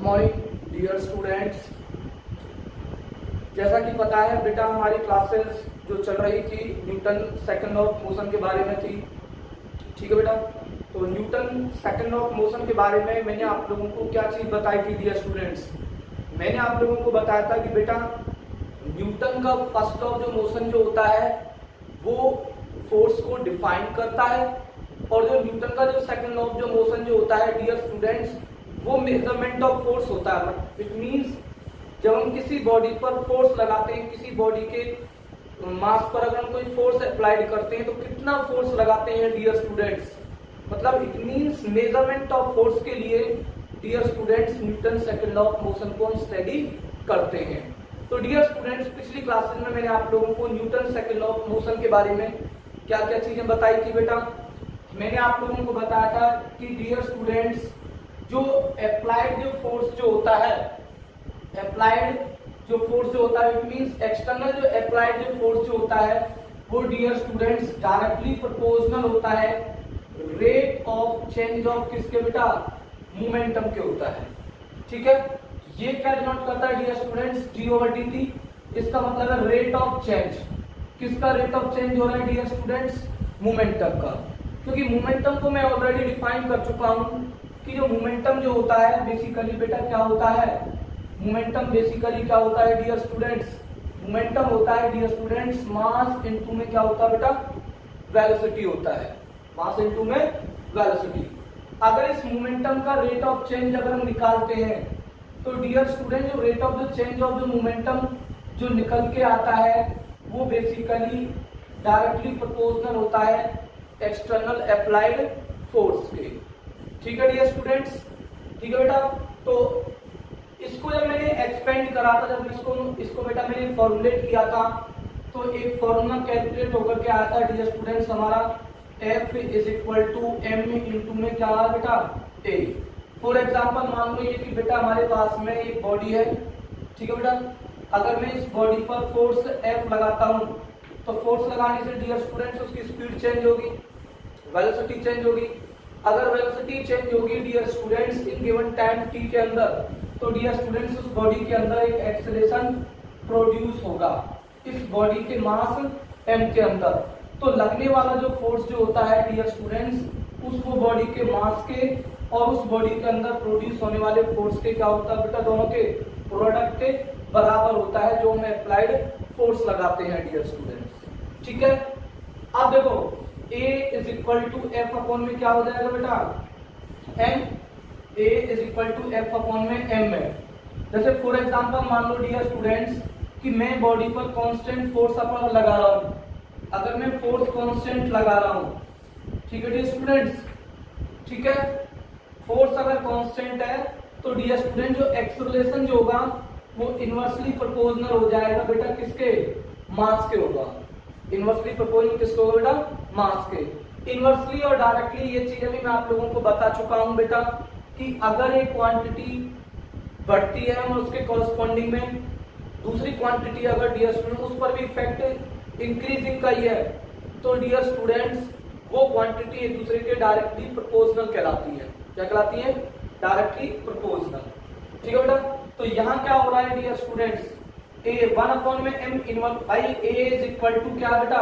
Morning dear students. जैसा कि पता है बेटा, हमारी क्लासेस जो चल रही थी Newton second law of motion के बारे में थी। ठीक है बेटा, तो Newton second law of motion के बारे में मैंने आप लोगों को क्या चीज बताई थी डियर स्टूडेंट्स। मैंने आप लोगों को बताया था कि बेटा न्यूटन का फर्स्ट लॉ ऑफ जो मोशन जो होता है वो फोर्स को डिफाइन करता है, और जो न्यूटन का जो सेकंड लॉ ऑफ जो मोशन जो होता है डियर स्टूडेंट्स वो मेजरमेंट ऑफ फोर्स होता है। इट मींस जब हम किसी बॉडी पर फोर्स लगाते हैं, किसी बॉडी के मास पर अगर हम कोई फोर्स अप्लाइड करते हैं तो कितना फोर्स लगाते हैं डियर स्टूडेंट्स, मतलब it means measurement of force के लिए dear students Newton second law of motion को हम स्टडी करते हैं। तो डियर स्टूडेंट्स पिछली क्लासेस में मैंने आप लोगों को Newton second law of motion के बारे में क्या क्या चीजें बताई थी बेटा। मैंने आप लोगों को बताया था कि डियर स्टूडेंट्स जो अप्लाइड जो फोर्स जो होता है, अप्लाइड जो फोर्स जो होता है इट मींस एक्सटर्नल जो अप्लाइड जो फोर्स जो होता है वो डियर स्टूडेंट्स डायरेक्टली प्रोपोर्शनल होता है रेट ऑफ चेंज ऑफ किसके बेटा, मोमेंटम के होता है। ठीक है, ये क्या डिनोट करता है डियर स्टूडेंट्स, d/dt। इसका मतलब है रेट ऑफ चेंज। किसका रेट ऑफ चेंज हो रहा है डियर स्टूडेंट्स, मोमेंटम का। क्योंकि मोमेंटम को मैं ऑलरेडी डिफाइन कर चुका हूं कि जो मोमेंटम जो होता है बेसिकली बेटा क्या होता है, मोमेंटम बेसिकली क्या होता है डियर स्टूडेंट्स, मोमेंटम होता है डियर स्टूडेंट्स मास इनटू में क्या होता है बेटा, वेलोसिटी होता है, मास इनटू में वेलोसिटी। अगर इस मोमेंटम का रेट ऑफ चेंज अगर हम निकालते हैं तो डियर स्टूडेंट जो rate of the change of the momentum जो निकल के आता है वो बेसिकली डायरेक्टली प्रोपोर्शनल होता है एक्सटर्नल अप्लाइड फोर्स के। ठीक है डियर स्टूडेंट्स, ठीक है बेटा। तो इसको जब मैंने एक्सपेंड करा था, जब इसको बेटा मैंने फॉर्मुलेट किया था तो एक फॉर्मूला कैलकुलेट होकर के आया था डियर स्टूडेंट्स हमारा F is equal to m into में क्या है बेटा, a। फॉर एग्जाम्पल मान लो ये कि बेटा हमारे पास में एक बॉडी है। ठीक है बेटा, अगर मैं इस बॉडी पर फोर्स F लगाता हूं तो फोर्स लगाने से डियर स्टूडेंट्स उसकी स्पीड चेंज होगी, वेलोसिटी चेंज होगी। अगर वेलोसिटी चेंज होगी dear students in given time t के अंदर तो डियर स्टूडेंट्स उस बॉडी के अंदर एक एक्सेलरेशन प्रोड्यूस होगा इस बॉडी के मास m के अंदर। तो लगने वाला जो फोर्स जो होता है डियर स्टूडेंट्स उस वो बॉडी के मास के और उस बॉडी के अंदर प्रोड्यूस होने वाले फोर्स के क्या होता है बेटा, दोनों के प्रोडक्ट के बराबर होता है जो हम अप्लाइड फोर्स लगाते हैं डियर स्टूडेंट्स। ठीक है, अब देखो A is equal to F upon में क्या हो जाएगा बेटा, M। A is equal to F upon में M है। जैसे फॉर एग्जांपल मान लो डियर स्टूडेंट्स कि मैं बॉडी पर कांस्टेंट फोर्स अपन लगा रहा हूं। अगर मैं फोर्स कांस्टेंट लगा रहा हूं, ठीक है डियर स्टूडेंट्स, ठीक है, फोर्स अगर कांस्टेंट है तो डियर स्टूडेंट जो एक्सेलरेशन जो होगा वो इनवर्सली प्रोपोर्शनल हो जाएगा बेटा किसके, मास के होगा। इनवर्सली प्रोपोर्शनल किसके होगा बेटा, मास के। इनवर्सली और डायरेक्टली ये चीजें भी मैं आप लोगों को बता चुका हूं बेटा कि अगर एक क्वांटिटी बढ़ती है और उसके कॉरस्पॉन्डिंग में दूसरी क्वांटिटी अगर डियर स्टूडेंट उस पर भी इफेक्ट इंक्रीजिंग का ही है तो डियर स्टूडेंट्स वो क्वांटिटी एक दूसरे के डायरेक्टली प्रोपोर्शनल कहलाती है। क्या कहलाती है, डायरेक्टली प्रोपोर्शनल। ठीक है बेटा, तो यहाँ क्या हो रहा है डियर स्टूडेंट्स, A 1 अपॉन में m इनवर्स भाई A इज इक्वल टू क्या बेटा,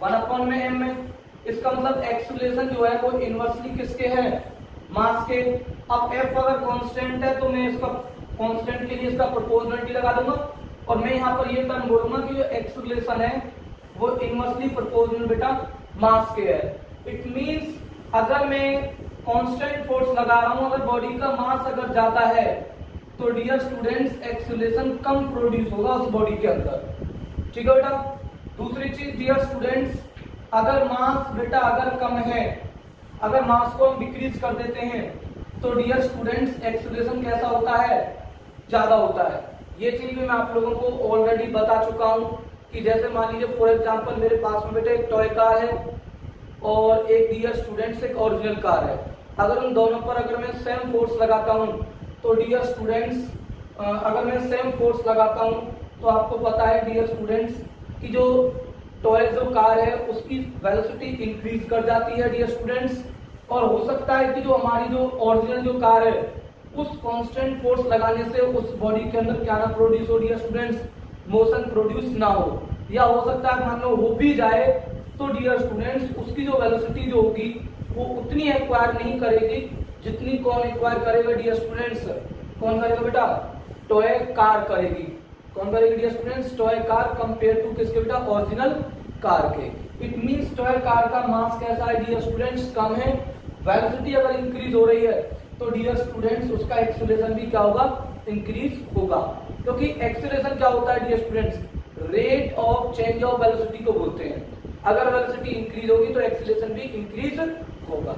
1 अपॉन में m है। इसका मतलब एक्सेलरेशन जो है वो इनवर्सली किसके है, मास के। अब F अगर कांस्टेंट है तो मैं इसका कांस्टेंट के लिए इसका प्रोपोर्शनलिटी लगा दूंगा और मैं यहाँ पर ये टर्म बोलूंगा कि जो एक्सेलरेशन है वो इनवर्सली प्रोपोर्शनल बेटा मास के है। इट मींस अगर मैं कांस्टेंट फोर्स लगा रहा हूं, अगर बॉडी का मास अगर ज्यादा है तो डियर स्टूडेंट्स एक्सेलरेशन कम प्रोड्यूस होगा उस बॉडी के अंदर। ठीक है बेटा। दूसरी चीज डियर स्टूडेंट्स, अगर मास बेटा अगर कम है, अगर मास को हम डिक्रीज कर देते हैं तो डियर स्टूडेंट्स एक्सेलरेशन कैसा होता है, ज्यादा होता है। ये चीज भी मैं आप लोगों को ऑलरेडी बता चुका हूं कि जैसे मान लीजिए फॉर एग्जांपल मेरे पास में बेटा एक टॉय कार है और एक डियर स्टूडेंट्स एक ओरिजिनल कार है। अगर उन दोनों पर अगर मैं सेम फोर्स लगाता हूं तो डियर स्टूडेंट्स अगर मैं सेम फोर्स लगाता हूं तो आपको पता है डियर स्टूडेंट्स कि जो टॉय जो कार है उसकी वेलोसिटी इंक्रीज कर जाती है डियर स्टूडेंट्स, और हो सकता है कि जो हमारी जो ओरिजिनल जो कार है उस कांस्टेंट फोर्स लगाने से उस बॉडी के अंदर क्या ना प्रोड्यूस हो रही है स्टूडेंट्स, मोशन प्रोड्यूस ना हो, या हो सकता है मान लो हो भी जाए तो डियर स्टूडेंट्स उसकी जो वेलोसिटी जो होगी वो उतनी एक्वायर नहीं करेगी जितनी कौन एक्वायर करेगा डियर स्टूडेंट्स, कौन करेगा बेटा, टॉय कार करेगी। कौन करेगी dear students, toy car compare to किसके बेटा, ओरिजिनल कार के। इट मींस टॉय कार का मास कैसा है डियर स्टूडेंट्स, कम है। वेलोसिटी अगर इंक्रीज हो रही है तो डियर स्टूडेंट्स उसका एक्सेलरेशन भी क्या होगा, इंक्रीज होगा। क्योंकि एक्सेलरेशन क्या होता है dear students, rate of change of velocity को बोलते हैं। अगर वेलोसिटी इंक्रीज होगी तो एक्सेलरेशन भी इंक्रीज होगा।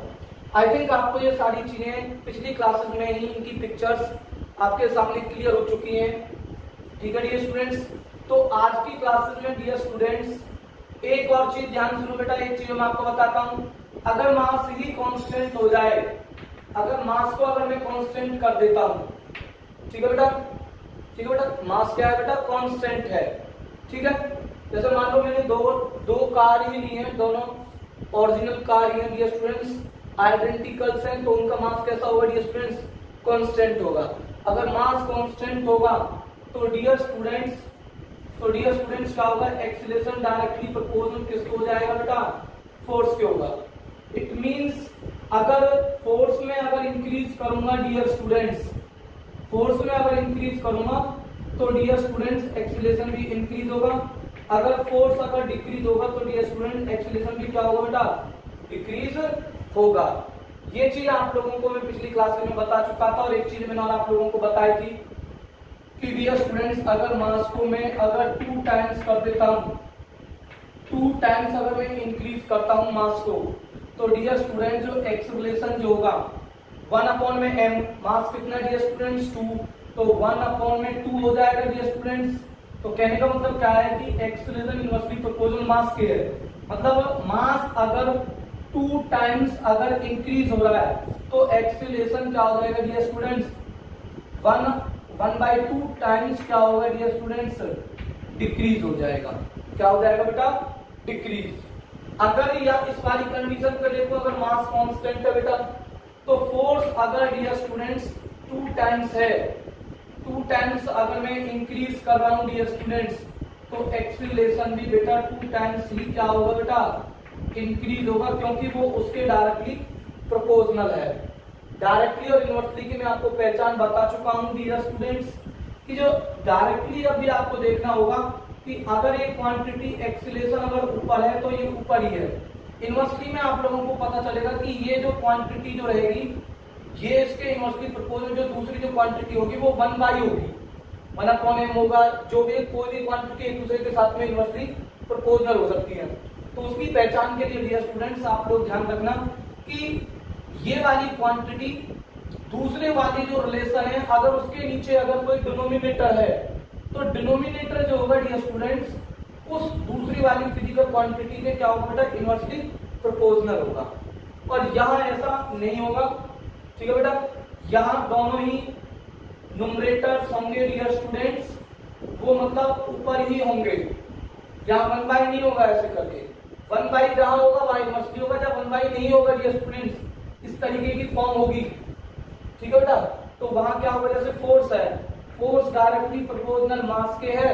आई थिंक आपको ये सारी चीजें पिछली क्लासेस में ही इनकी पिक्चर्स आपके सामने क्लियर हो चुकी हैं। ठीक है डियर स्टूडेंट्स, तो आज की क्लासेस में डियर स्टूडेंट्स एक और चीज ध्यान सुनो बेटा, एक चीज मैं आपको बताता हूं। अगर मास ही कांस्टेंट हो जाए, अगर मास को अगर मैं कांस्टेंट कर देता हूं, ठीक है बेटा, ठीक है बेटा, मास क्या है बेटा, कांस्टेंट है। ठीक है, जैसे मान लो मैंने दो कार ही ली है, दोनों ओरिजिनल कार ही है डियर स्टूडेंट्स, आइडेंटिकल्स हैं, तो उनका मास कैसा होगा डियर स्टूडेंट्स, कांस्टेंट होगा। अगर मास कांस्टेंट होगा तो डियर स्टूडेंट्स क्या होगा, एक्सीलरेशन डायरेक्टली प्रोपोर्शनल किसके हो जाएगा बेटा, फोर्स के होगा। इट मींस अगर फोर्स में अगर इंक्रीज करूंगा डियर स्टूडेंट्स, फोर्स में अगर इंक्रीज करूंगा तो डियर स्टूडेंट्स एक्सीलरेशन भी इंक्रीज होगा। अगर फोर्स अगर डिक्रीज होगा तो डियर स्टूडेंट एक्सीलरेशन भी क्या होगा बेटा, डिक्रीज होगा। ये चीज आप लोगों को मैं पिछली क्लास में बता चुका था। और एक चीज मैंने और आप लोगों को बताई थी कि डियर स्टूडेंट्स अगर मास को मैं अगर 2 टाइम्स कर देता हूं, 2 टाइम्स अगर मैं इंक्रीज करता हूं मास को, तो डियर स्टूडेंट जो एक्सेलरेशन जो होगा 1/m, मास कितना डियर स्टूडेंट्स 2, तो 1/2 हो जाएगा डियर स्टूडेंट्स। तो कहने का मतलब क्या है कि एक्सेलरेशन इनवर्सली प्रोपोर्शनल मास के है। मतलब मास अगर 2 टाइम्स अगर इंक्रीज हो रहा है तो एक्सेलरेशन क्या हो जाएगा डियर स्टूडेंट्स, 1/2 टाइम्स क्या होगा डियर स्टूडेंट्स, डिक्रीज हो जाएगा। क्या हो जाएगा बेटा, डिक्रीज। अगर या इस वाली कंडीशन को देखो, अगर मास कांस्टेंट है बेटा तो फोर्स अगर डियर स्टूडेंट्स 2 टाइम्स है, 2 टाइम्स अगर मैं इंक्रीज कर रहा हूं डियर स्टूडेंट्स तो एक्सीलरेशन भी बेटा 2 टाइम्स ही क्या होगा बेटा, इंक्रीज होगा, क्योंकि वो उसके डायरेक्टली प्रोपोर्शनल है। डायरेक्टली और इनवर्सली की मैं आपको पहचान बता चुका हूं डियर स्टूडेंट्स कि जो डायरेक्टली अभी आपको देखना होगा कि अगर एक क्वांटिटी एक्सीलरेशन अगर ऊपर है तो ये ऊपर ही है। इनवर्सली में आप लोगों को पता चलेगा कि ये जो क्वांटिटी जो रहेगी ये इसके इनवर्सली प्रोपोर्शनल, जो दूसरी जो क्वांटिटी होगी वो 1/, होगी 1/m होगा। जो भी कोई भी क्वांटिटी एक दूसरे के साथ में इनवर्सली प्रोपोर्शनल हो सकती है। तो उसकी पहचान के लिए डियर स्टूडेंट्स आप लोग ध्यान रखना कि ये वाली क्वांटिटी दूसरे वाली जो रिलेशन है, अगर उसके नीचे अगर कोई डिनोमिनेटर है तो डिनोमिनेटर जो होगा डियर स्टूडेंट्स उस दूसरी वाली फिजिकल क्वांटिटी के क्या होगा बेटा, इनवर्सली प्रोपोर्शनल होगा। और यहाँ ऐसा नहीं होगा। ठीक है बेटा, यहाँ दोनों ही न्यूमरेटर्स होंगे डियर स्टूडेंट्स, वो मतलब ऊपर ही होंगे। यहाँ 1/, नहीं होगा ऐसे करके, 1/, जहां होगा वहां इनवर्सली होगा, जब 1/, नहीं होगा डियर स्टूडेंट्स इस तरीके की फॉर्म होगी। ठीक है बेटा, तो वहां क्या होगा, जैसे फोर्स है, फोर्स डायरेक्टली प्रोपोर्शनल मास के है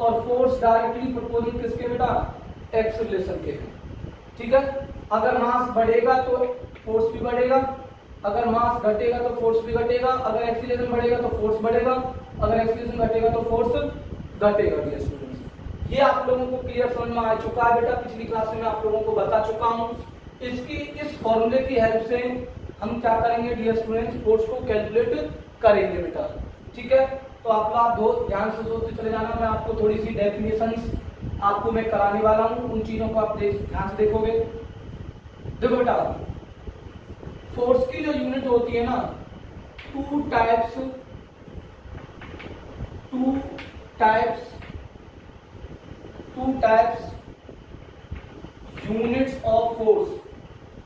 और फोर्स डायरेक्टली प्रोपोर्शनल किसके बेटा, एक्सेलरेशन के है। ठीक है, अगर मास बढ़ेगा तो फोर्स भी बढ़ेगा, अगर मास घटेगा तो फोर्स भी घटेगा, अगर एक्सीलरेशन बढ़ेगा तो फोर्स बढ़ेगा, अगर एक्सीलरेशन घटेगा तो फोर्स घटेगा डियर स्टूडेंट्स। ये आप लोगों को क्लियर समझ में आ चुका है बेटा, पिछली क्लास में आप लोगों को बता चुका हूं। इसकी इस फॉर्मूले की हेल्प से हम क्या करेंगे डियर स्टूडेंट्स, फोर्स को कैलकुलेट करेंगे बेटा। ठीक है, तो आप लोग ध्यान से सोचते चले जाना। मैं आपको थोड़ी सी डेफिनेशंस आपको मैं कराने वाला हूं, उन चीजों को आप ध्यान से देखोगे। देखो बेटा, फोर्स की जो यूनिट होती है ना, 2 types units of force,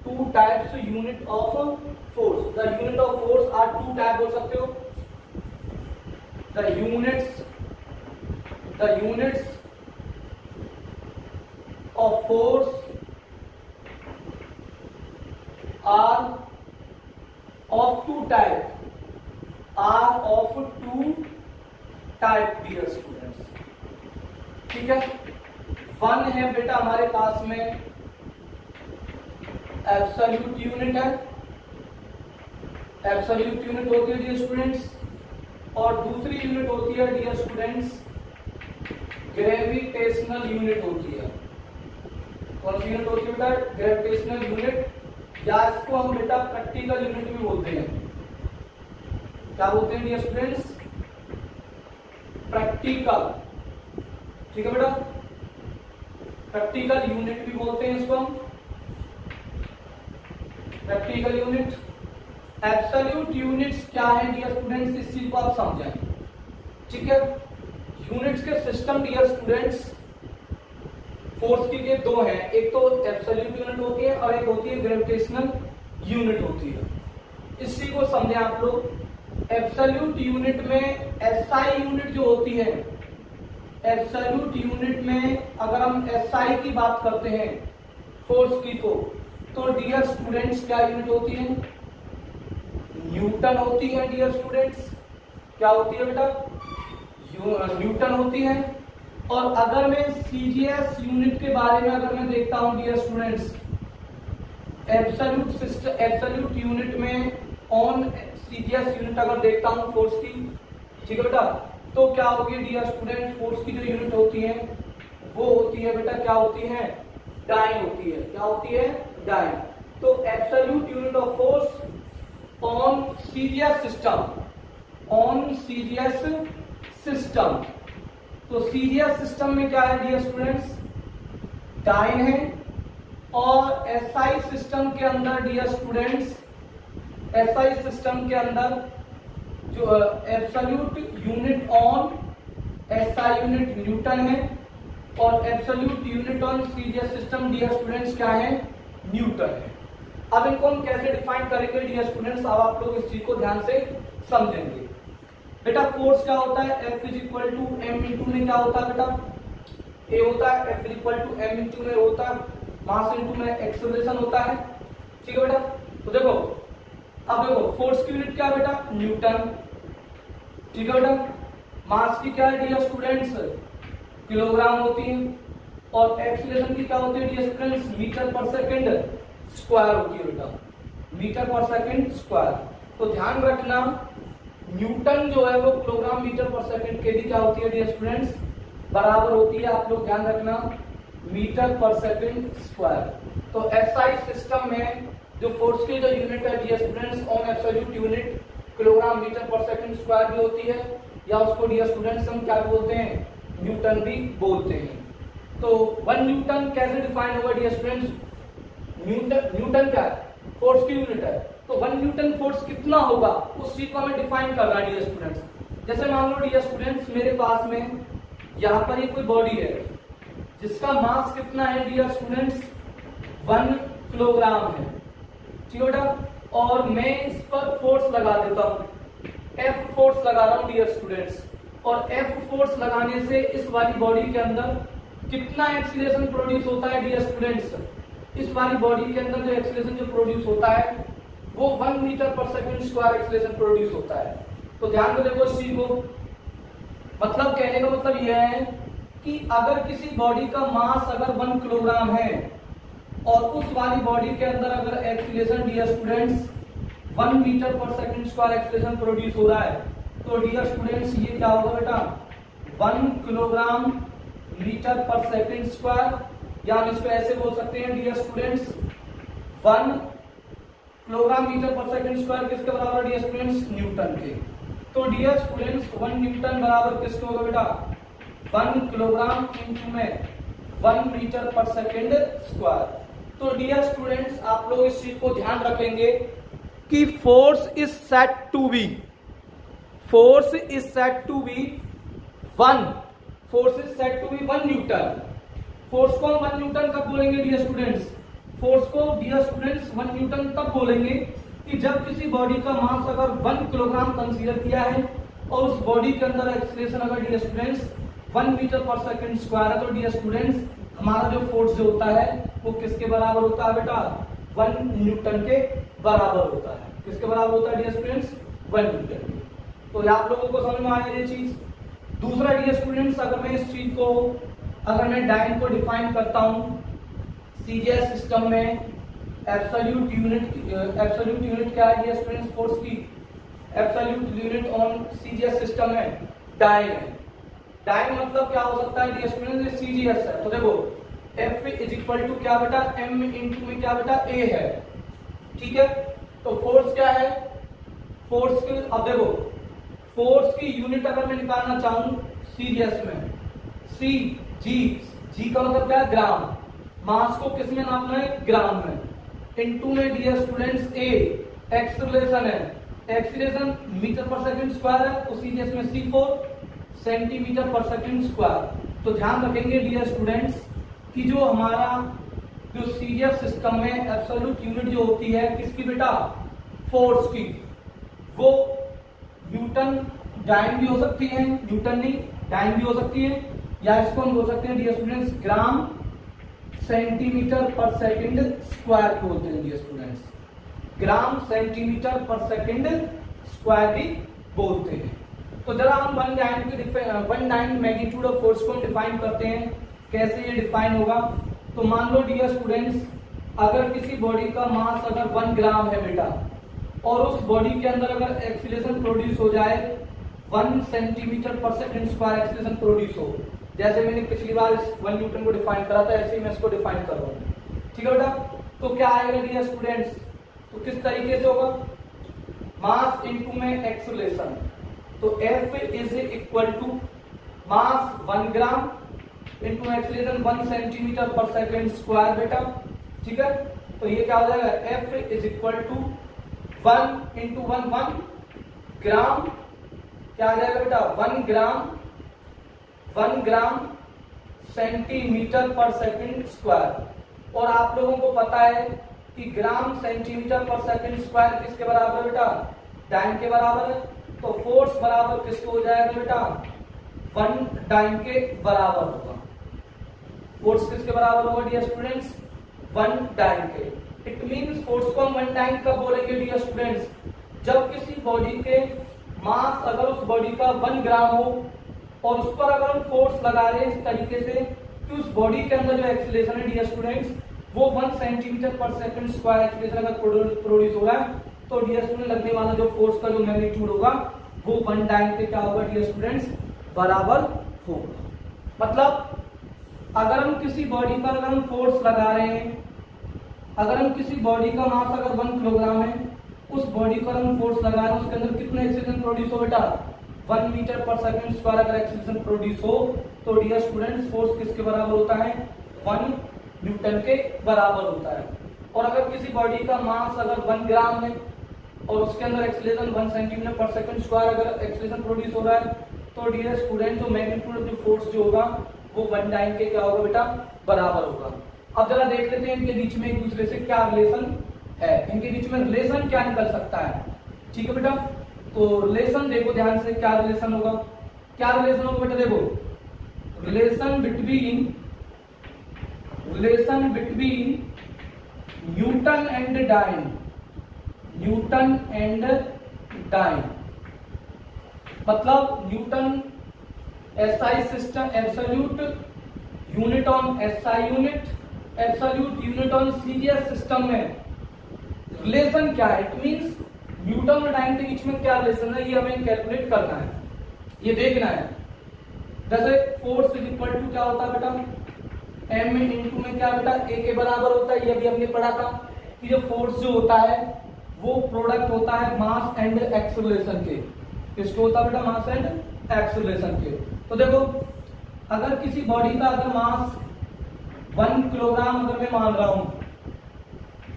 2 types unit of force. The unit of force are 2 type बोल सकते हो। The units of force are of 2 type. Are of two type dear students, ठीक है। वन है बेटा हमारे पास में एब्सोल्यूट यूनिट है, एब्सोल्यूट यूनिट होती है डियर स्टूडेंट्स, और दूसरी यूनिट होती है डियर स्टूडेंट्स ग्रेविटेशनल यूनिट होती है। कौन सी यूनिट होती है बेटा? ग्रेविटेशनल यूनिट, या इसको हम बेटा प्रैक्टिकल यूनिट भी बोलते हैं। क्या बोलते हैं डियर स्टूडेंट्स? प्रैक्टिकल, ठीक है बेटा, प्रैक्टिकल यूनिट भी बोलते हैं इसको हम, प्रैक्टिकल यूनिट। एब्सोल्यूट यूनिट्स क्या है डियर स्टूडेंट्स, इस चीज को आप समझें, ठीक है। यूनिट्स के सिस्टम डियर स्टूडेंट्स फोर्स के दो हैं, एक तो एब्सोल्यूट यूनिट होती है और एक होती है ग्रेविटेशनल यूनिट होती है। इसी को समझें आप लोग। एब्सोल्यूट यूनिट में एसआई यूनिट जो होती है, एब्सोल्यूट यूनिट में अगर हम एसआई की बात करते हैं फोर्स की को, तो डियर स्टूडेंट्स क्या यूनिट होती है? न्यूटन होती है डियर स्टूडेंट्स। क्या होती है बेटा? न्यूटन होती है। और अगर मैं सीजीएस यूनिट के बारे में अगर मैं देखता हूं डियर स्टूडेंट्स, एब्सोल्यूट यूनिट में ऑन सीजीएस यूनिट अगर देखता हूं फोर्स की, ठीक है बेटा, तो क्या होगी डियर स्टूडेंट? फोर्स की जो यूनिट होती है वो होती है बेटा, क्या होती है? डाइन होती है। क्या होती है? डाइन। तो absolute unit of force on CGS system, on CGS system, तो सीजीएस सिस्टम में क्या है डियर स्टूडेंट्स? डाइन है। और एसआई सिस्टम के अंदर डियर स्टूडेंट्स, एसआई सिस्टम के अंदर जो absolute unit on SI unit newton है, और absolute unit on CGS system dear students क्या है? न्यूटन है। अब इनको हम कैसे डिफाइन करेंगे डियर स्टूडेंट्स, अब आप लोग इस चीज को ध्यान से समझेंगे। बेटा फोर्स क्या होता है? F is equal to M into में क्या होता है बेटा? ए होता है। F is equal to M into में होता है मास इंटू में एक्सेलरेशन होता है, ठीक है बेटा। तो देखो, अब देखो फोर्स की यूनिट क्या है बेटा? न्यूटन, ठीक है बेटा। मास की क्या है डियर स्टूडेंट्स? किलोग्राम होती है। और एक्सेलरेशन की क्या होती है डियर स्टूडेंट्स? मीटर पर सेकेंड स्क्वायर होती है बेटा, मीटर पर सेकेंड स्क्वायर। तो ध्यान रखना, न्यूटन जो है वो किलोग्राम मीटर पर सेकंड के लिए क्या होती है डियर स्टूडेंट्स? बराबर होती है, आप लोग ध्यान रखना, मीटर पर सेकंड स्क्वायर। तो एसआई सिस्टम में जो फोर्स की जो यूनिट है dear students on absolute unit kilogram metre पर सेकंड स्क्वायर भी होती है, या उसको डियर स्टूडेंट्स हम क्या बोलते हैं? न्यूटन भी बोलते हैं। तो 1 न्यूटन कैसे डिफाइन होगा डियर स्टूडेंट्स? न्यूटन क्या है? फोर्स की यूनिट है। तो 1 न्यूटन फोर्स कितना होगा उस चीज को हमें डिफाइन करना है डियर स्टूडेंट्स। जैसे मान लो डियर स्टूडेंट्स मेरे पास में यहाँ पर ये कोई बॉडी है जिसका मास कितना है डियर स्टूडेंट्स? 1 किलोग्राम है, ठीक है बेटा। और मैं इस पर फोर्स लगा देता हूँ, F फोर्स लगा रहा हूँ डियर स्टूडेंट्स, और F फोर्स लगाने से इस वाली बॉडी के अंदर कितना एक्सीलरेशन प्रोड्यूस होता है डियर स्टूडेंट्स? इस वाली बॉडी के अंदर जो एक्सीलरेशन जो प्रोड्यूस होता है वो 1 मीटर पर सेकंड स्क्वायर एक्सीलरेशन प्रोड्यूस होता है। तो ध्यान से देखो इस चीज को, मतलब कहने का मतलब यह है कि अगर किसी बॉडी का मास अगर 1 किलोग्राम है और उस वाली बॉडी के अंदर अगर एक्सीलरेशन डियर स्टूडेंट्स 1 मीटर पर सेकंड स्क्वायर एक्सीलरेशन प्रोड्यूस हो रहा है, तो डियर स्टूडेंट्स ये क्या होगा बेटा? 1 किलोग्राम मीटर पर सेकंड स्क्वायर, या हम इसको ऐसे बोल सकते हैं डियर स्टूडेंट्स 1 किलोग्राम मीटर पर सेकंड स्क्वायर किसके बराबर डियर स्टूडेंट्स? न्यूटन के। तो डियर स्टूडेंट्स 1 न्यूटन बराबर किसके होगा बेटा? 1 किलोग्राम इंटू में 1 मीटर पर सेकंड स्क्वायर। तो डियर स्टूडेंट्स आप लोग इस चीज को ध्यान रखेंगे कि force is set to be, force is set to be 1, force is set to be 1 newton. Force को हम 1 न्यूटन कब बोलेंगे डियर स्टूडेंट्स? फोर्स को डियर स्टूडेंट्स 1 न्यूटन तब बोलेंगे कि जब किसी बॉडी का मास अगर 1 किलोग्राम कंसीडर किया है और उस बॉडी के अंदर एक्सीलरेशन अगर डियर स्टूडेंट्स 1 मीटर पर सेकंड स्क्वायर है, तो डियर स्टूडेंट्स हमारा जो फोर्स जो होता है वो किसके बराबर होता है बेटा? 1 न्यूटन के बराबर होता है। किसके बराबर होता है डियर स्टूडेंट्स? 1 न्यूटन के। तो आप लोगों को समझ में आ गई ये चीज। दूसरा डियर स्टूडेंट्स, अगर मैं इस चीज को, अगर मैं डाइन को डिफाइन करता हूँ सीजीएस सिस्टम में, एब्सोल्यूट यूनिट क्या है डियर स्टूडेंट्स फोर्स की? Absolute unit on CGS system में डाइन है। डाइन मतलब क्या हो सकता है डियर स्टूडेंट्स? सीजीएस है। तो देखो F इज इक्वल टू क्या बेटा? M इंटू में क्या बेटा? A है। ठीक है, तो फोर्स क्या है? फोर्स की, अब देखो फोर्स की यूनिट अगर मैं निकालना चाहूं सीजीएस में, जी का मतलब क्या है? ग्राम। मास को किस में नापना है? ग्राम में। इनटू में डियर स्टूडेंट्स A एक्सीलरेशन है, एक्सीलरेशन मीटर पर सेकंड स्क्वायर है, उसी केस में C4 सेंटीमीटर पर सेकंड स्क्वायर। तो ध्यान रखेंगे डियर स्टूडेंट्स कि जो हमारा जो सीजीएस सिस्टम में एब्सोल्यूट यूनिट जो होती है किसकी बेटा? फोर्स की, वो न्यूटन डाइन भी हो सकती है, न्यूटन नहीं डाइन भी हो सकती है, या इसको हम बोल सकते हैं डियर स्टूडेंट्स ग्राम सेंटीमीटर पर सेकंड स्क्वायर को बोलते हैं डियर स्टूडेंट्स, ग्राम सेंटीमीटर पर सेकंड स्क्वायर भी बोलते हैं। तो जरा हम one dyne magnitude of force को हम डिफाइन करते हैं। कैसे ये डिफाइन होगा? तो मान लो डियर स्टूडेंट्स, अगर किसी बॉडी का मास अगर 1 ग्राम है बेटा, और उस बॉडी के अंदर अगर एक्सीलरेशन प्रोड्यूस हो जाए 1 सेंटीमीटर पर सेकंड स्क्वायर एक्सीलरेशन प्रोड्यूस हो, जैसे मैंने पिछली बार 1 न्यूटन को डिफाइन करा था, ऐसे ही मैं इसको डिफाइन कर रहा हूँ। ठीक है बेटा, तो क्या आएगा डियर स्टूडेंट्स? तो किस तरीके से होगा? मास इनटू में एक्सीलरेशन, तो F is equal to mass 1 gram into acceleration 1 centimetre पर सेकंड स्क्वायर बेटा। ठीक है, तो ये क्या हो जाएगा? F is equal to 1 into 1 gram, क्या आ जाएगा बेटा? 1 ग्राम सेंटीमीटर पर सेकंड स्क्वायर। और आप लोगों को पता है कि ग्राम सेंटीमीटर पर सेकंड स्क्वायर किसके बराबर है बेटा? डाइन के बराबर है। तो फोर्स बराबर किसको हो जाएगा बेटा? 1 डाइन के बराबर होगा। फोर्स किसके बराबर होगा डियर स्टूडेंट्स? 1 डाइन के। इट मींस फोर्स को हम 1 डाइन कब बोलेंगे डियर स्टूडेंट्स? जब किसी बॉडी के मास अगर उस बॉडी का 1 ग्राम हो और उस पर अगर हम फोर्स लगा रहे हैं इस तरीके से कि उस बॉडी के अंदर जो एक्सीलरेशन है डियर स्टूडेंट्स वो 1 सेंटीमीटर पर सेकंड स्क्वायर एक्सीलरेशन अगर प्रोड्यूस हो रहा है, तो डियर स्टूडेंट लगने वाला जो फोर्स का जो मैग्नीट्यूड होगा वो 1 डाइन के क्या होगा डियर स्टूडेंट्स? बराबर होगा। मतलब अगर हम किसी बॉडी पर अगर हम फोर्स लगा रहे हैं, अगर हम किसी बॉडी का मास अगर 1 किलोग्राम है, उस बॉडी पर हम फोर्स लगा रहे हैं, उसके अंदर कितना एक्सीलरेशन प्रोड्यूस हो बेटा? 1 मीटर पर सेकंड स्क्वायर अगर एक्सीलरेशन प्रोड्यूस हो, तो डियर स्टूडेंट्स फोर्स किसके बराबर होता है? 1 न्यूटन के बराबर होता है। और अगर किसी बॉडी का मास अगर 1 ग्राम है और उसके अंदर एक्सीलरेशन 1 सेंटीमीटर पर सेकंड स्क्वायर अगर एक्सीलरेशन प्रोड्यूस हो रहा है, तो डियर स्टूडेंट जो मैग्नीट्यूड ऑफ द फोर्स जो होगा वो 1 डाइन के क्या होगा बेटा? बराबर होगा। अब जरा देख लेते हैं इनके बीच में एक दूसरे से क्या रिलेशन है, इनके बीच में रिलेशन क्या निकल सकता है। ठीक है बेटा, तो रिलेशन देखो ध्यान से, क्या रिलेशन होगा? क्या रिलेशन होगा बेटा? देखो relation between newton and dyne, newton and dyne मतलब newton SI system, absolute unit on SI unit, absolute unit on CGS system में रिलेशन क्या है? इट मींस न्यूटन और डाइन के बीच में क्या रिलेशन है, ये हमें कैलकुलेट करना है, ये देखना है। जैसे फोर्स इज इक्वल टू क्या होता है बेटा? एम इंटू में क्या बेटा? ए के बराबर होता है। ये भी हमने पढ़ा था कि जो फोर्स जो होता है वो प्रोडक्ट होता है मास एंड एक्सीलरेशन के। किसको होता है बेटा? मास एंड एक्सीलरेशन के। तो देखो अगर किसी बॉडी का अगर मास 1 किलोग्राम अगर मैं मान रहा हूं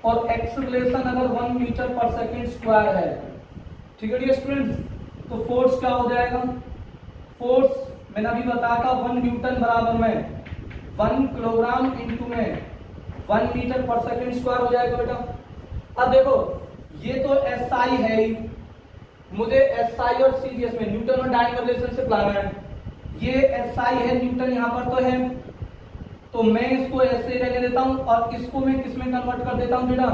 और एक्सीलरेशन अगर 1 मीटर पर सेकंड स्क्वायर है, ठीक है डियर स्टूडेंट्स, तो फोर्स क्या हो जाएगा? फोर्स मैंने अभी बताया था 1 न्यूटन बराबर में 1 किलोग्राम इंटू में 1 मीटर पर सेकंड स्क्वायर हो जाएगा बेटा। अब देखो ये तो एसआई है ही, मुझे एसआई और सीजीएस में न्यूटन और डाइन रिलेशनशिप लाना है। ये एसआई है, न्यूटन यहाँ पर तो है, तो मैं इसको ऐसे रहने देता हूं और इसको मैं किस में कन्वर्ट कर देता हूं बेटा?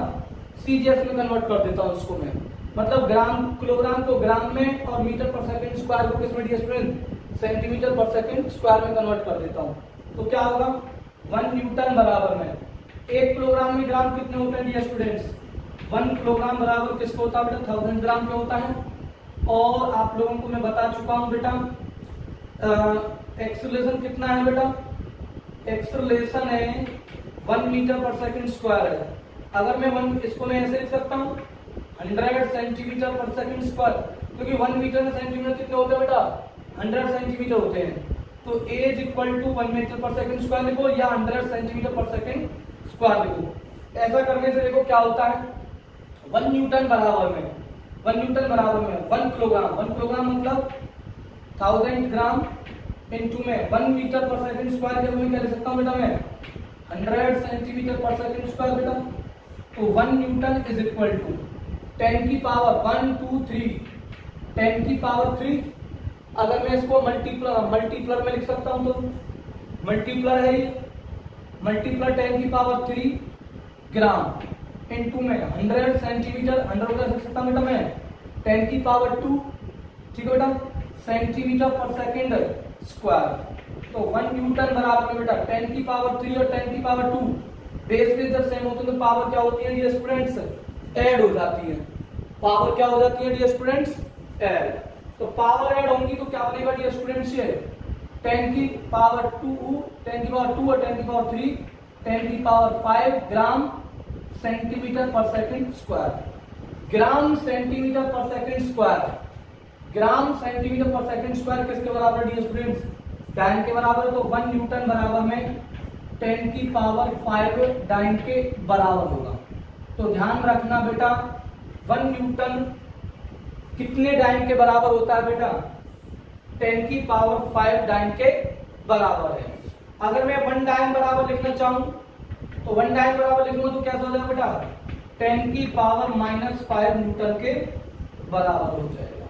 सीजीएस में कन्वर्ट कर देता हूं इसको मैं। मतलब ग्राम किलोग्राम को ग्राम में और मीटर पर सेकंड स्क्वायर को किसमें डियर स्टूडेंट सेंटीमीटर पर सेकंड स्क्वायर में कन्वर्ट कर देता हूँ, तो क्या होगा 1 न्यूटन बराबर में 1 किलोग्राम में ग्राम कितने होते हैं डियर स्टूडेंट्स, 1 किलोग्राम बराबर किसको होता है बेटा 1000 ग्राम का होता है। और आप लोगों को मैं बता चुका हूँ बेटा एक्सेलरेशन कितना है बेटा, एक्सेलरेशन है 1 मीटर पर सेकंड स्क्वायर है। अगर मैं इसको मैं ऐसे लिख सकता हूँ 100 सेंटीमीटर पर सेकंड स्क्वायर, क्योंकि 1 मीटर में सेंटीमीटर कितने होते हैं बेटा 100 सेंटीमीटर होते हैं। तो A is equal to 1 metre पर सेकंड स्क्वायर लिखो या 100 सेंटीमीटर पर सेकंड स्क्वायर लिखो। ऐसा करने से देखो क्या होता है 1 न्यूटन बराबर में 1 न्यूटन बराबर में 1 किलोग्राम, 1 किलोग्राम मतलब 1000 ग्राम इनटू में 1 मीटर पर सेकंड स्क्वायर जब मैं क्या लिख सकता हूँ बेटा मैं 100 सेंटीमीटर पर सेकंड स्क्वायर बेटा। तो 1 न्यूटन इज इक्वल टू 10 की पावर 1 2 3 10 की पावर 3। अगर मैं इसको मल्टीप्लर में लिख सकता हूं तो मल्टीप्लर है ये मल्टीप्लर 10 की पावर 3 ग्राम इनटू में 100 सेंटीमीटर 100 का लिख सकता हूं बेटा मैं 10 की पावर 2 ठीक है बेटा सेंटीमीटर पर सेकंड स्क्वायर। तो 1 न्यूटन बराबर में बेटा 10 की पावर 3 और 10 की पावर 2 बेस के जब सेम होते हैं तो पावर क्या होती है डियर स्टूडेंट्स ऐड हो जाती है। पावर क्या हो जाती है डियर स्टूडेंट्स ऐड। तो पावर ऐड होंगी तो क्या बनेगा डियर स्टूडेंट्स ये 10 की पावर 2 और 10 की पावर 3 10 की पावर 5 ग्राम सेंटीमीटर पर सेकंड स्क्वायर। ग्राम सेंटीमीटर पर सेकंड स्क्वायर, ग्राम सेंटीमीटर पर सेकंड स्क्वायर किसके बराबर डियर स्टूडेंट्स डाइन के बराबर है। तो 1 न्यूटन बराबर में 10 की पावर 5 डाइन के बराबर होगा। तो ध्यान रखना बेटा 1 न्यूटन कितने डाइन के बराबर होता है बेटा 10 की पावर 5 डाइन के बराबर है। अगर मैं 1 डाइन बराबर लिखना चाहूं तो 1 डाइन बराबर लिखूंगा तो क्या हो जाएगा बेटा 10 की पावर -5 न्यूटन के बराबर हो जाएगा।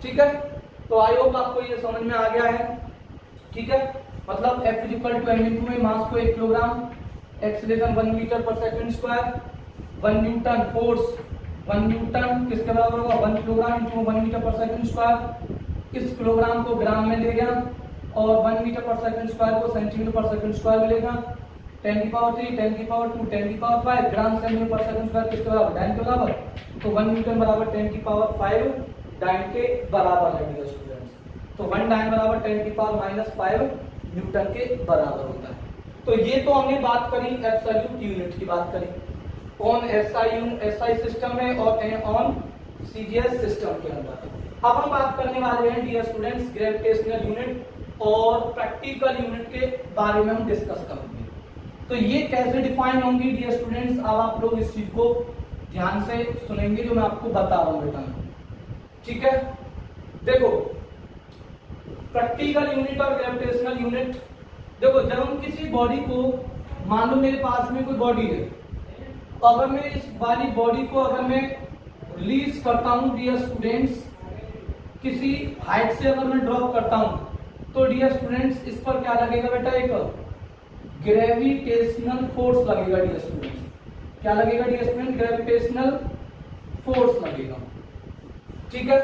ठीक है, तो आई होप आपको ये समझ में आ गया है। ठीक है, मतलब F equal to m into में मास को 1 किलोग्राम, एक्सीलरेशन 1 मीटर पर second square, 1 newton force 1 newton किसके बराबर होगा 1 किलोग्राम इंटू 1 मीटर पर सेकंड स्क्वायर। इस किलोग्राम को ग्राम में ले गया और 1 मीटर पर सेकंड स्क्वायर को सेंटीमीटर पर सेकंड स्क्वायर में लेगा। 10 की पावर 3 10 की पावर 2 10 की पावर 5 ग्राम सेंटीमीटर पर सेकंड स्क्वायर किसके बराबर डाइन के बराबर। तो 1 न्यूटन बराबर 10 की पावर 5 डाइन के बराबर है डियर स्टूडेंट्स। तो 1 डाइन बराबर 10 की पावर -5 न्यूटन के बराबर होता है। तो ये तो हमने बात करी एब्सोल्यूट यूनिट की बात करी ऑन एसआई सिस्टम में और ऑन सीजीएस सिस्टम के अंदर। अब हम बात करने वाले हैं डियर स्टूडेंट्स ग्रेविटेशनल यूनिट और प्रैक्टिकल यूनिट के बारे में हम डिस्कस करेंगे। तो ये कैसे डिफाइन होंगी डियर स्टूडेंट्स, अब आप लोग इस चीज को ध्यान से सुनेंगे जो मैं आपको बता रहा हूं बेटा। ठीक है, देखो प्रैक्टिकल यूनिट और ग्रेविटेशनल यूनिट। देखो जब हम किसी बॉडी को, मान लो मेरे पास में कोई बॉडी है, तो अगर मैं इस वाली बॉडी को अगर मैं रिलीज करता हूं डियर स्टूडेंट्स किसी हाइट से अगर मैं ड्रॉप करता हूं तो डियर स्टूडेंट्स इस पर क्या लगेगा बेटा एक ग्रेविटेशनल फोर्स लगेगा डियर स्टूडेंट्स। क्या लगेगा डियर स्टूडेंट ग्रेविटेशनल फोर्स लगेगा। ठीक है,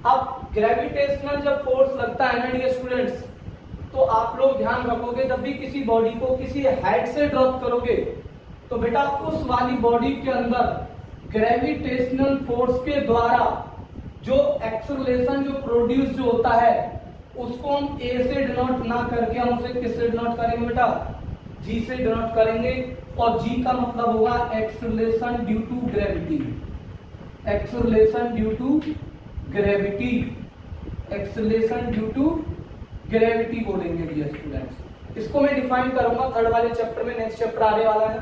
अब ग्रेविटेशनल जब फोर्स लगता है ना डियर स्टूडेंट्स तो आप लोग ध्यान रखोगे जब भी किसी बॉडी को किसी हाइट से ड्रॉप करोगे तो बेटा उस वाली बॉडी के अंदर ग्रेविटेशनल फोर्स के द्वारा जो एक्सेलरेशन जो प्रोड्यूस जो होता है उसको हम ए से डिनोट ना करके हम उसे किससे डिनोट करेंगे बेटा जी से डिनोट करेंगे। और जी का मतलब होगा acceleration due to gravity, acceleration due to gravity, acceleration due to gravity बोलेंगे डियर स्टूडेंट्स। इसको मैं डिफाइन करूंगा थर्ड वाले चैप्टर में, नेक्स्ट चैप्टर आने वाला है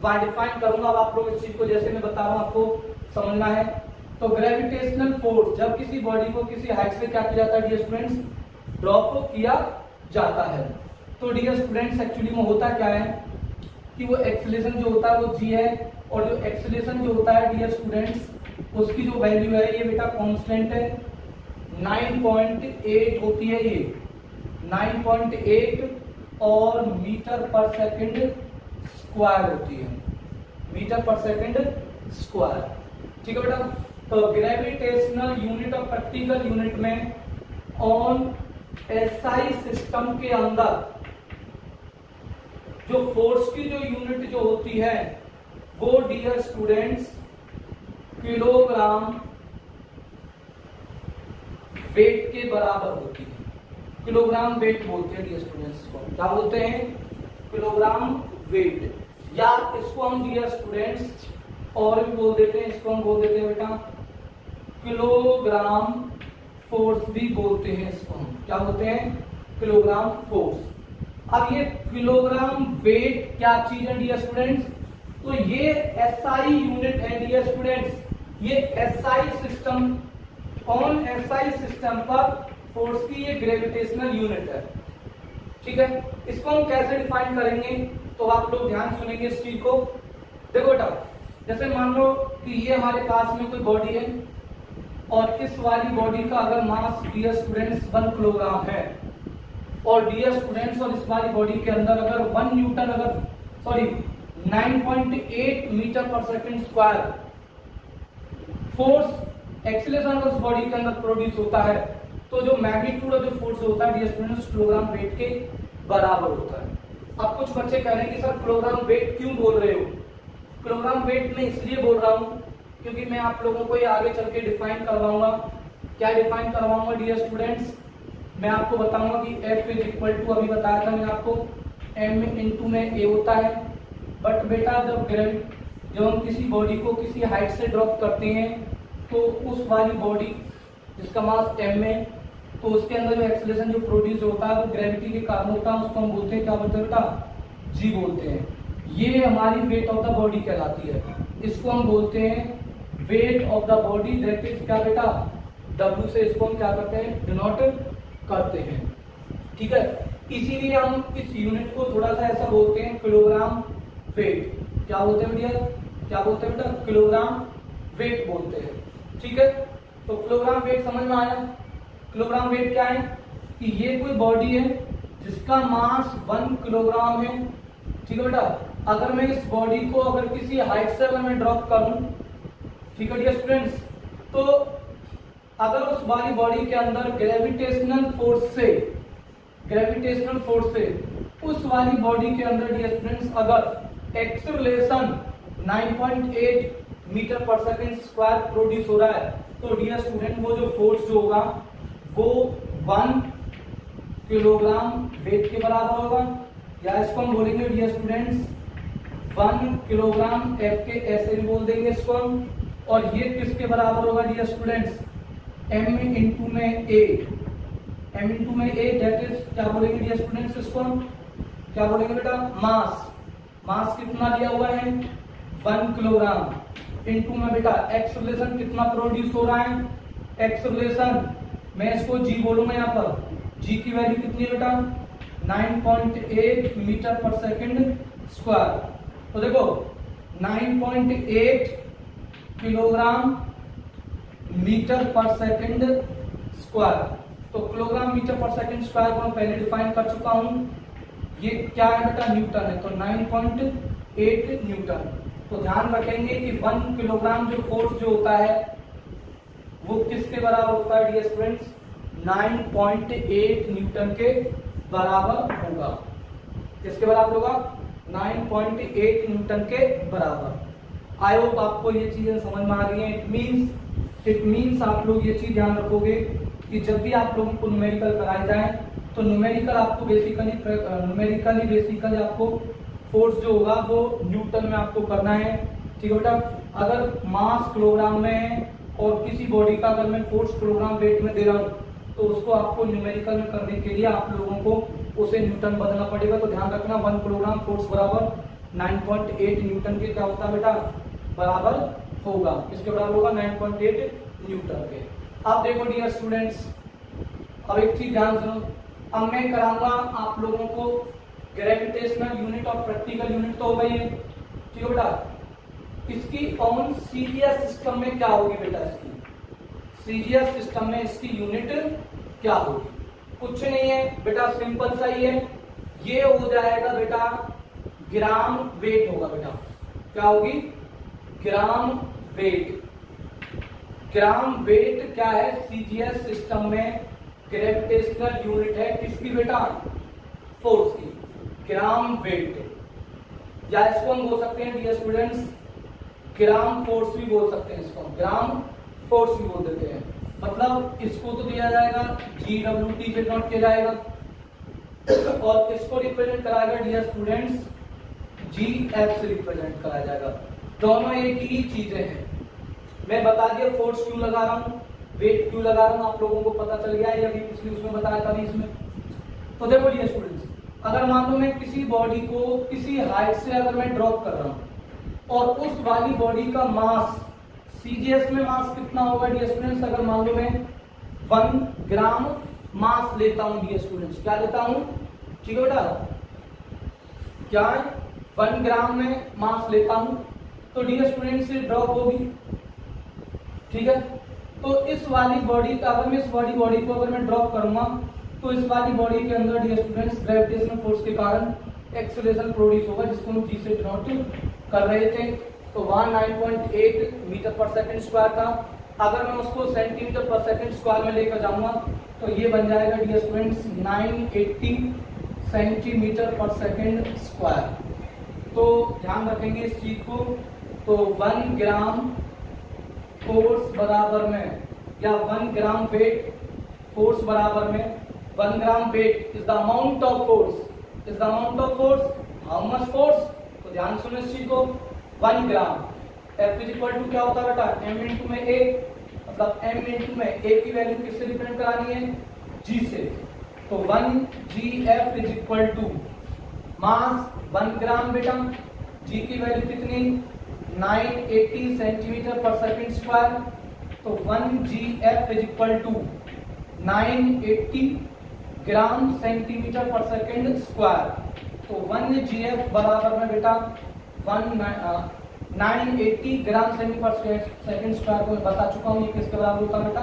वहां डिफाइन करूंगा। अब आप लोग इस चीज को जैसे मैं बता रहा हूं आपको समझना है। तो ग्रेविटेशनल फोर्स जब किसी बॉडी को किसी हाइट से क्या किया जाता है डियर स्टूडेंट्स ड्रॉप किया जाता है तो डियर स्टूडेंट्स एक्चुअली में होता क्या है कि वो एक्सेलरेशन जो होता है वो जी है और जो एक्सेलरेशन जो होता है डियर स्टूडेंट्स उसकी जो वैल्यू है ये बेटा कांस्टेंट है 9.8 होती है, ये 9.8 और मीटर पर सेकंड स्क्वायर होती है, मीटर पर सेकंड स्क्वायर। ठीक है बेटा, तो ग्रेविटेशनल यूनिट और प्रैक्टिकल यूनिट में ऑन एसआई सिस्टम के अंदर जो फोर्स की जो यूनिट जो होती है वो डियर स्टूडेंट्स किलोग्राम वेट के बराबर होती है। किलोग्राम वेट बोलते हैं डियर स्टूडेंट्स को, क्या बोलते हैं? किलोग्राम वेट, या इसको हम डियर स्टूडेंट्स और भी बोल देते हैं, इसको हम बोल देते हैं बेटा किलोग्राम फोर्स भी बोलते हैं। इसको हम क्या बोलते हैं? Kilogram force. अब ये किलोग्राम वेट क्या चीज है डियर स्टूडेंट्स? तो ये एसआई यूनिट है डियर स्टूडेंट्स, ये SI system, on SI system पर फोर्स की ये ग्रेविटेशनल यूनिट है। ठीक है, इसको हम कैसे डिफाइन करेंगे तो आप लोग ध्यान सुनेंगे इस चीज को। देखो बेटा, जैसे मान लो कि ये हमारे पास में कोई बॉडी है और इस वाली बॉडी का अगर मास डियर स्टूडेंट्स 1 किलोग्राम है, और डियर स्टूडेंट्स और इस वाली बॉडी के अंदर अगर 1 न्यूटन, अगर सॉरी 9.8 मीटर पर सेकंड स्क्वायर फोर्स एक्सीलरेशन उस बॉडी के अंदर प्रोड्यूस होता है, तो जो मैग्नीट्यूड ऑफ जो फोर्स होता है डियर स्टूडेंट्स किलोग्राम वेट के बराबर होता है। अब कुछ बच्चे कह रहे हैं कि सर किलोग्राम वेट क्यों बोल रहे हो? किलोग्राम वेट में इसलिए बोल रहा हूँ क्योंकि मैं आप लोगों को ये आगे चल के डिफाइन करवाऊंगा। क्या डिफाइन करवाऊंगा डियर स्टूडेंट्स? मैं आपको बताऊंगा कि F इज इक्वल टू, अभी बताया था मैंने आपको, M इंटू में A होता है। बट बेटा जब हम किसी बॉडी को किसी हाइट से ड्रॉप करते हैं तो उस वाली बॉडी जिसका मास M है, तो उसके अंदर जो एक्सीलरेशन जो प्रोड्यूस होता है वो ग्रेविटी के कारण होता है, उसको हम बोलते हैं, क्या बोलते हैं बेटा? G बोलते हैं। ये हमारी वेट ऑफ द बॉडी कहलाती है, इसको हम बोलते हैं weight of the body, that is क्या बेटा? W से इसको हम क्या करते हैं? डिनोट करते हैं। ठीक है, इसीलिए हम इस यूनिट को थोड़ा सा ऐसा बोलते हैं किलोग्राम वेट। क्या बोलते हैं भैया? क्या बोलते हैं बेटा? किलोग्राम वेट बोलते हैं। ठीक है, तो किलोग्राम वेट समझ में आया? किलोग्राम वेट क्या है कि ये कोई बॉडी है जिसका मास 1 किलोग्राम है। ठीक है बेटा, अगर मैं इस बॉडी को अगर किसी हाइट से अगर मैं ड्रॉप करूं, ठीक है डियर स्टूडेंट्स, तो अगर उस वाली बॉडी के अंदर ग्रेविटेशनल फोर्स से उस वाली बॉडी के अंदर डियर स्टूडेंट्स अगर एक्सीलरेशन 9.8 मीटर पर सेकंड स्क्वायर प्रोड्यूस हो रहा है, तो डियर स्टूडेंट वो जो फोर्स जो होगा वो 1 किलोग्राम वेट के बराबर होगा, या इसको हम बोलेंगे डियर स्टूडेंट्स 1 किलोग्राम F के ऐसे भी बोल देंगे इसको हम। और ये किसके बराबर होगा डियर स्टूडेंट्स? M इंटू में A, M इंटू में A, दैट इज क्या बोलेंगे डियर स्टूडेंट्स? इसको हम क्या बोलेंगे बेटा? मास कितना दिया हुआ है? 1 किलोग्राम इंटू में बेटा एक्सीलरेशन कितना प्रोड्यूस हो रहा है? एक्सीलरेशन मैं इसको G बोलूंगा, यहाँ पर G की वैल्यू कितनी है बेटा? 9.8 मीटर पर सेकंड स्क्वायर। तो देखो 9.8 किलोग्राम मीटर पर सेकंड स्क्वायर, तो किलोग्राम मीटर पर सेकंड स्क्वायर को मैं पहले डिफाइन कर चुका हूं। ये क्या है बेटा? न्यूटन है, तो 9.8 न्यूटन। तो ध्यान रखेंगे कि 1 किलोग्राम जो फोर्स जो होता है वो किसके बराबर होता है डियर स्टूडेंट्स? 9.8 न्यूटन के बराबर होगा। किसके बराबर होगा? 9.8 न्यूटन के बराबर। आई होप आपको ये चीजें समझ में आ रही हैं। इट मीन्स आप लोग ये चीज ध्यान रखोगे कि जब भी आप लोगों को न्यूमेरिकल कराए जाए तो न्यूमेरिकल आपको बेसिकली आपको फोर्स जो होगा वो न्यूटन में आपको करना है। ठीक है बेटा, अगर मास किलोग्राम में है और किसी बॉडी का अगर मैं फोर्स किलोग्राम वेट में दे रहा हूँ तो उसको आपको न्यूमेरिकल में करने के लिए आप लोगों को उसे न्यूटन बदलना पड़ेगा। तो ध्यान रखना 1 किलोग्राम फोर्स बराबर 9.8 न्यूटन के क्या होता है बेटा? बराबर होगा। किसके बराबर होगा? 9.8 न्यूटन के। अब देखो डियर स्टूडेंट्स, अब एक चीज ध्यान सुनो, अब मैं कराऊंगा आप लोगों को ग्रेविटेशनल यूनिट और प्रैक्टिकल यूनिट तो हो गई है। ठीक है बेटा, इसकी ऑन सीरियस सिस्टम में क्या होगी बेटा? इसकी सीरियस सिस्टम में इसकी यूनिट क्या होगी? कुछ नहीं है बेटा, सिंपल सा ही है, ये हो जाएगा बेटा ग्राम वेट होगा बेटा। क्या होगी? Gram weight. ग्राम वेट क्या है, सीजीएस सिस्टम में ग्रेविटेशनल यूनिट है किसकी बेटा, फोर्स की, ग्राम वेट। या इसको हम बोल सकते हैं डियर स्टूडेंट्स ग्राम फोर्स भी बोल सकते हैं, इसको ग्राम फोर्स भी बोल देते हैं। मतलब इसको तो दिया जाएगा GWT से डिनोट किया जाएगा और इसको रिप्रेजेंट कराएगा डियर स्टूडेंट्स GF से रिप्रेजेंट कराया जाएगा। दोनों एक ही चीजें हैं। मैं बता दिया फोर्स क्यों लगा रहा हूँ, वेट क्यों लगा रहा हूँ, आप लोगों को पता चल गया है, अभी पिछले उसमें बताया था इसमें। तो देखो डियर स्टूडेंट्स, अगर मान लो मैं किसी बॉडी को किसी हाइट से अगर मैं ड्रॉप कर रहा हूँ और उस वाली बॉडी का मास सीजीएस में मास कितना होगा डियर स्टूडेंट्स, अगर मान लो मैं 1 ग्राम मास लेता हूं डियर स्टूडेंट्स, क्या लेता हूं, ठीक है बेटा, क्या 1 ग्राम में मास लेता हूं तो डियर स्टूडेंट्स से ड्रॉप होगी, ठीक है। तो इस वाली बॉडी का अगर मैं इस वाली बॉडी को अगर मैं ड्रॉप करूंगा तो इस वाली बॉडी के अंदर डियर स्टूडेंट्स ग्रेविटेशनल फोर्स के कारण एक्सेलरेशन प्रोड्यूस होगा जिसको हम जी से डिनोट कर रहे थे। तो वहां 9.8 मीटर पर सेकंड स्क्वायर था। अगर मैं उसको सेंटीमीटर पर सेकंड स्क्वायर में लेकर जाऊंगा तो ये बन जाएगा डियर स्टूडेंट्स 980 सेंटीमीटर पर सेकंड स्क्वायर। तो ध्यान रखेंगे इस चीज को। तो 1 ग्राम फोर्स बराबर में या 1 ग्राम वेट फोर्स बराबर में 1 gram weight is the amount of force, is the amount of force, how much force. तो ध्यान सुनो इस चीज को, 1 gram F is equal to क्या होता है बेटा, m इंटू में a, मतलब m इंटू में a की वैल्यू किससे डिपेंड करानी है, g से। तो 1 GF is equal to mass 1 gram बेटा, g की वैल्यू कितनी 980 सेंटीमीटर पर सेकंड स्क्वायर। तो 1 GF is equal to 980 gram centimetre पर सेकंड स्क्वायर। तो 1 GF बराबर में बेटा 980 ग्राम सेंटीमीटर पर सेकंड स्क्वायर को मैं बता चुका हूं ये किसके बराबर होता है बेटा,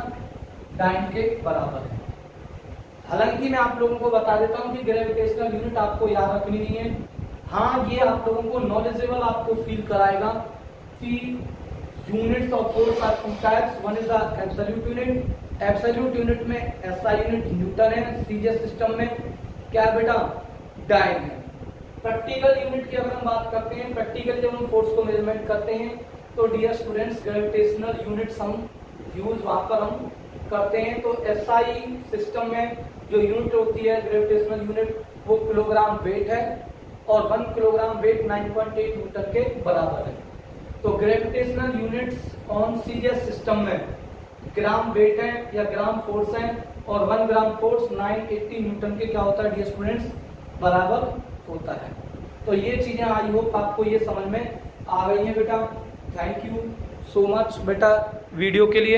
डाइन के बराबर है। हालांकि मैं आप लोगों को बता देता हूं कि ग्रेविटेशनल यूनिट आपको याद रखनी नहीं है। हाँ, ये आप लोगों को नॉलेजेबल आपको फील कराएगा कि units of force are two types, one is the absolute unit. Absolute unit में एसआई यूनिट न्यूटन है, सीजीएस सिस्टम में क्या है बेटा, डाइन है। प्रैक्टिकल यूनिट की अगर हम बात करते हैं, प्रैक्टिकली जब हम फोर्स को मेजरमेंट करते हैं तो डियर स्टूडेंट्स ग्रेविटेशनल यूनिट्स हम यूज वहां पर हम करते हैं। तो एसआई सिस्टम में जो यूनिट होती है ग्रेविटेशनल यूनिट वो किलोग्राम वेट है और 1 किलोग्राम वेट 9.8 न्यूटन के बराबर है। तो gravitational units on CGS system में ग्राम वेट है या ग्राम फोर्स है और 1 ग्राम फोर्स 980 न्यूटन के क्या होता है डियर स्टूडेंट्स, बराबर होता है। तो ये चीजें आई होप आपको ये समझ में आ गई हैं बेटा। थैंक यू सो मच बेटा वीडियो के लिए।